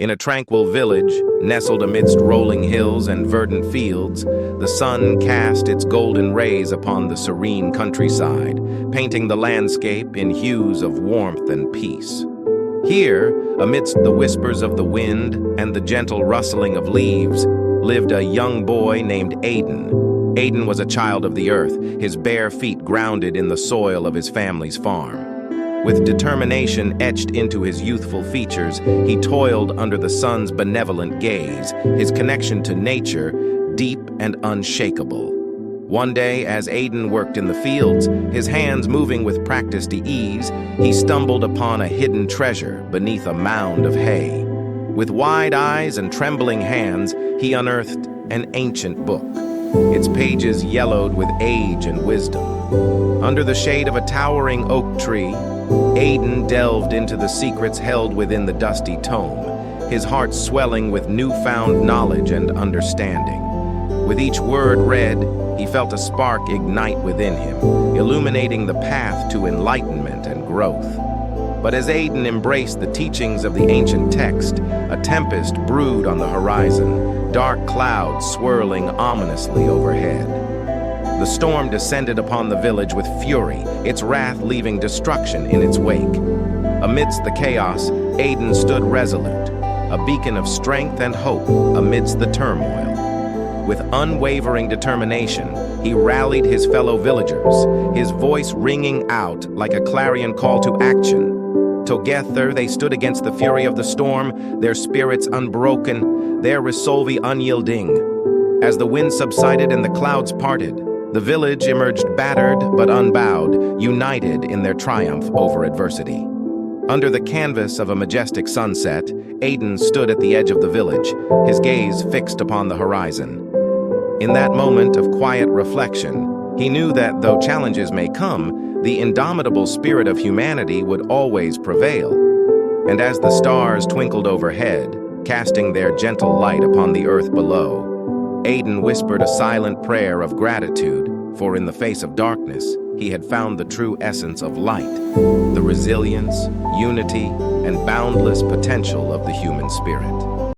In a tranquil village, nestled amidst rolling hills and verdant fields, the sun cast its golden rays upon the serene countryside, painting the landscape in hues of warmth and peace. Here, amidst the whispers of the wind and the gentle rustling of leaves, lived a young boy named Aiden. Aiden was a child of the earth, his bare feet grounded in the soil of his family's farm. With determination etched into his youthful features, he toiled under the sun's benevolent gaze, his connection to nature deep and unshakable. One day, as Aiden worked in the fields, his hands moving with practiced ease, he stumbled upon a hidden treasure beneath a mound of hay. With wide eyes and trembling hands, he unearthed an ancient book, its pages yellowed with age and wisdom. Under the shade of a towering oak tree, Aiden delved into the secrets held within the dusty tome, his heart swelling with newfound knowledge and understanding. With each word read, he felt a spark ignite within him, illuminating the path to enlightenment and growth. But as Aiden embraced the teachings of the ancient text, a tempest brewed on the horizon, dark clouds swirling ominously overhead. The storm descended upon the village with fury, its wrath leaving destruction in its wake. Amidst the chaos, Aiden stood resolute, a beacon of strength and hope amidst the turmoil. With unwavering determination, he rallied his fellow villagers, his voice ringing out like a clarion call to action. Together they stood against the fury of the storm, their spirits unbroken, their resolve unyielding. As the wind subsided and the clouds parted, the village emerged battered but unbowed, united in their triumph over adversity. Under the canvas of a majestic sunset, Aiden stood at the edge of the village, his gaze fixed upon the horizon. In that moment of quiet reflection, he knew that though challenges may come, the indomitable spirit of humanity would always prevail. And as the stars twinkled overhead, casting their gentle light upon the earth below, Aiden whispered a silent prayer of gratitude, for in the face of darkness, he had found the true essence of light, the resilience, unity, and boundless potential of the human spirit.